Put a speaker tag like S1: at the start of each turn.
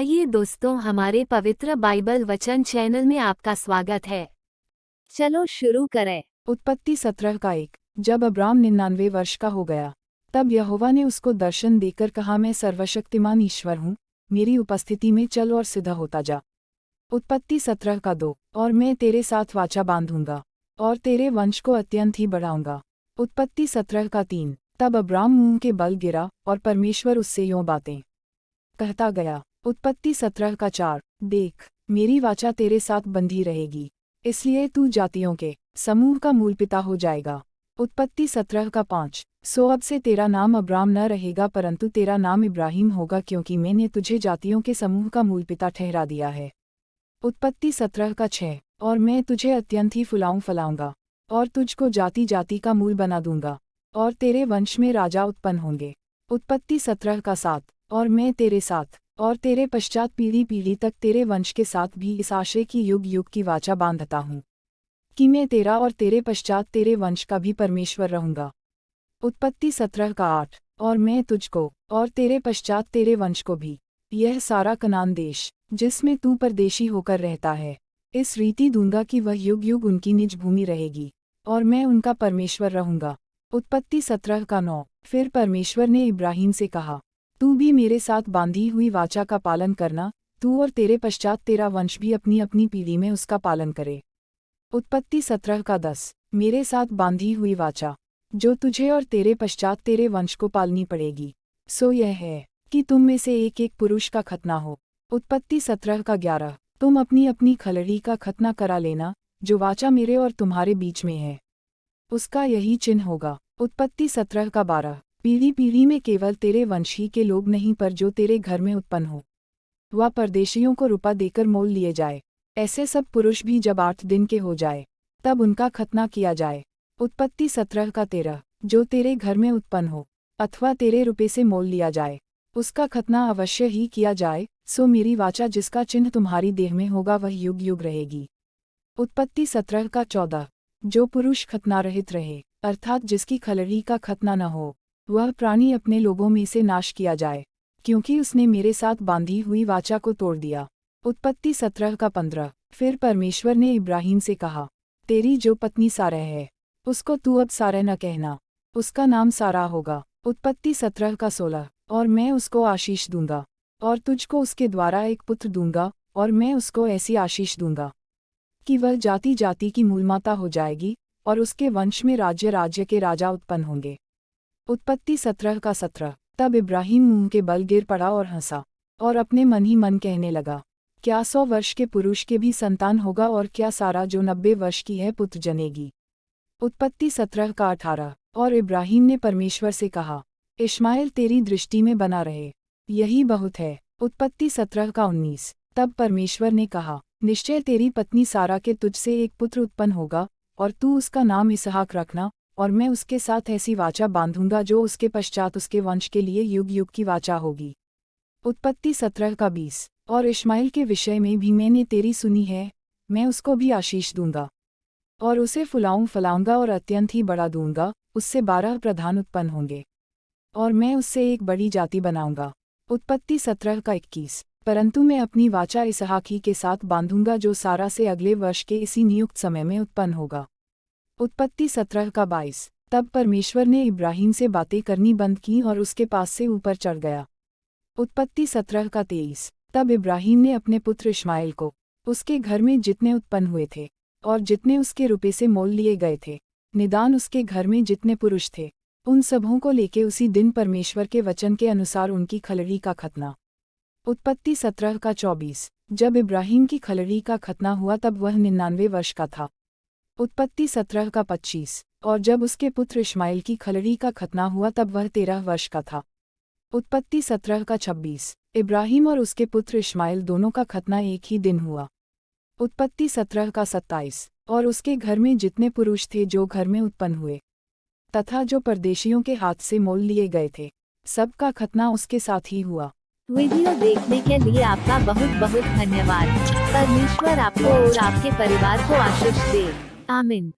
S1: आइए दोस्तों, हमारे पवित्र बाइबल वचन चैनल में आपका स्वागत है। चलो शुरू करें।
S2: उत्पत्ति 17 का 1। जब अब्राम 99 वर्ष का हो गया, तब यहोवा ने उसको दर्शन देकर कहा, मैं सर्वशक्तिमान ईश्वर हूँ, मेरी उपस्थिति में चल और सिद्ध होता जा। उत्पत्ति 17 का 2। और मैं तेरे साथ वाचा बांधूंगा और तेरे वंश को अत्यंत ही बढ़ाऊंगा। उत्पत्ति 17 का 3। तब अब्राम मुंह के बल गिरा और परमेश्वर उससे यों बातें कहता गया। उत्पत्ति 17 का 4। देख, मेरी वाचा तेरे साथ बंधी रहेगी, इसलिए तू जातियों के समूह का मूल पिता हो जाएगा। उत्पत्ति 17 का 5। सो अब से तेरा नाम अब्राम न रहेगा, परंतु तेरा नाम इब्राहिम होगा, क्योंकि मैंने तुझे जातियों के समूह का मूल पिता ठहरा दिया है। उत्पत्ति 17 का 6। और मैं तुझे अत्यंत ही फलाऊंगा और तुझको जाति जाति का मूल बना दूंगा, और तेरे वंश में राजा उत्पन्न होंगे। उत्पत्ति 17 का 7। और मैं तेरे साथ और तेरे पश्चात पीढ़ी पीढ़ी तक तेरे वंश के साथ भी इस आशय की युग युग की वाचा बांधता हूँ कि मैं तेरा और तेरे पश्चात तेरे वंश का भी परमेश्वर रहूँगा। उत्पत्ति 17 का 8। और मैं तुझको और तेरे पश्चात तेरे वंश को भी यह सारा कनान देश जिसमें तू परदेशी होकर रहता है, इस रीति दूंगा कि वह युग युग उनकी निज भूमि रहेगी, और मैं उनका परमेश्वर रहूँगा। उत्पत्ति 17 का 9। फिर परमेश्वर ने इब्राहिम से कहा, तू भी मेरे साथ बांधी हुई वाचा का पालन करना, तू और तेरे पश्चात तेरा वंश भी अपनी अपनी पीढ़ी में उसका पालन करे। उत्पत्ति 17 का 10। मेरे साथ बांधी हुई वाचा जो तुझे और तेरे पश्चात तेरे वंश को पालनी पड़ेगी, सो यह है कि तुम में से एक एक पुरुष का खतना हो। उत्पत्ति 17 का 11। तुम अपनी अपनी खलड़ी का खतना करा लेना, जो वाचा मेरे और तुम्हारे बीच में है, उसका यही चिन्ह होगा। उत्पत्ति 17 का 12। पीढ़ी पीढ़ी में केवल तेरे वंश ही के लोग नहीं, पर जो तेरे घर में उत्पन्न हो वह परदेशियों को रुपा देकर मोल लिए जाए। ऐसे सब पुरुष भी जब 8 दिन के हो जाए, तब उनका खतना किया जाए। उत्पत्ति 17 का 13। जो तेरे घर में उत्पन्न हो अथवा तेरे रुपये से मोल लिया जाए, उसका खतना अवश्य ही किया जाए, सो मेरी वाचा जिसका चिन्ह तुम्हारी देह में होगा वह युग युग रहेगी। उत्पत्ति 17 का 14। जो पुरुष खतना रहित रहे, अर्थात जिसकी खलड़ी का खतना न हो, वह प्राणी अपने लोगों में से नाश किया जाए, क्योंकि उसने मेरे साथ बांधी हुई वाचा को तोड़ दिया। उत्पत्ति 17 का 15। फिर परमेश्वर ने इब्राहिम से कहा, तेरी जो पत्नी सारह है, उसको तू अब सारह न कहना, उसका नाम सारा होगा। उत्पत्ति 17 का 16। और मैं उसको आशीष दूंगा और तुझको उसके द्वारा एक पुत्र दूंगा, और मैं उसको ऐसी आशीष दूंगा कि वह जाति जाति की मूलमाता हो जाएगी, और उसके वंश में राज्य राज्य के राजा उत्पन्न होंगे। उत्पत्ति 17 का 17। तब इब्राहिम मुंह के बल गिर पड़ा और हंसा, और अपने मन ही मन कहने लगा, क्या 100 वर्ष के पुरुष के भी संतान होगा, और क्या सारा जो 90 वर्ष की है पुत्र जनेगी। उत्पत्ति 17 का 18। और इब्राहिम ने परमेश्वर से कहा, इश्माएल तेरी दृष्टि में बना रहे, यही बहुत है। उत्पत्ति 17 का 19। तब परमेश्वर ने कहा, निश्चय तेरी पत्नी सारा के तुझसे एक पुत्र उत्पन्न होगा, और तू उसका नाम इसहाक रखना, और मैं उसके साथ ऐसी वाचा बांधूंगा जो उसके पश्चात उसके वंश के लिए युग युग की वाचा होगी। उत्पत्ति 17 का 20। और इश्माएल के विषय में भी मैंने तेरी सुनी है, मैं उसको भी आशीष दूंगा, और उसे फलाऊंगा और अत्यंत ही बढ़ा दूंगा, उससे 12 प्रधान उत्पन्न होंगे, और मैं उससे एक बड़ी जाति बनाऊंगा। उत्पत्ति 17 का 21। परंतु मैं अपनी वाचा इसहाक ही के साथ बांधूंगा, जो सारा से अगले वर्ष के इसी नियुक्त समय में उत्पन्न होगा। उत्पत्ति 17 का 22। तब परमेश्वर ने इब्राहिम से बातें करनी बंद की और उसके पास से ऊपर चढ़ गया। उत्पत्ति 17 का 23। तब इब्राहिम ने अपने पुत्र इश्माएल को, उसके घर में जितने उत्पन्न हुए थे और जितने उसके रुपये से मोल लिए गए थे, निदान उसके घर में जितने पुरुष थे, उन सबों को लेके उसी दिन परमेश्वर के वचन के अनुसार उनकी खलड़ी का खतना। उत्पत्ति 17 का 24। जब इब्राहिम की खलड़ी का खतना हुआ तब वह 99 वर्ष का था। उत्पत्ति 17 का 25। और जब उसके पुत्र इश्माएल की खलड़ी का खतना हुआ तब वह 13 वर्ष का था। उत्पत्ति 17 का 26। इब्राहिम और उसके पुत्र इश्माएल दोनों का खतना एक ही दिन हुआ। उत्पत्ति 17 का 27। और उसके घर में जितने पुरुष थे जो घर में उत्पन्न हुए तथा जो परदेशियों के हाथ से मोल लिए गए थे, सबका खतना उसके साथ ही हुआ।
S1: वीडियो देखने के लिए आपका बहुत बहुत धन्यवाद। परमेश्वर आपको और आपके परिवार को आशीष दे। आमीन।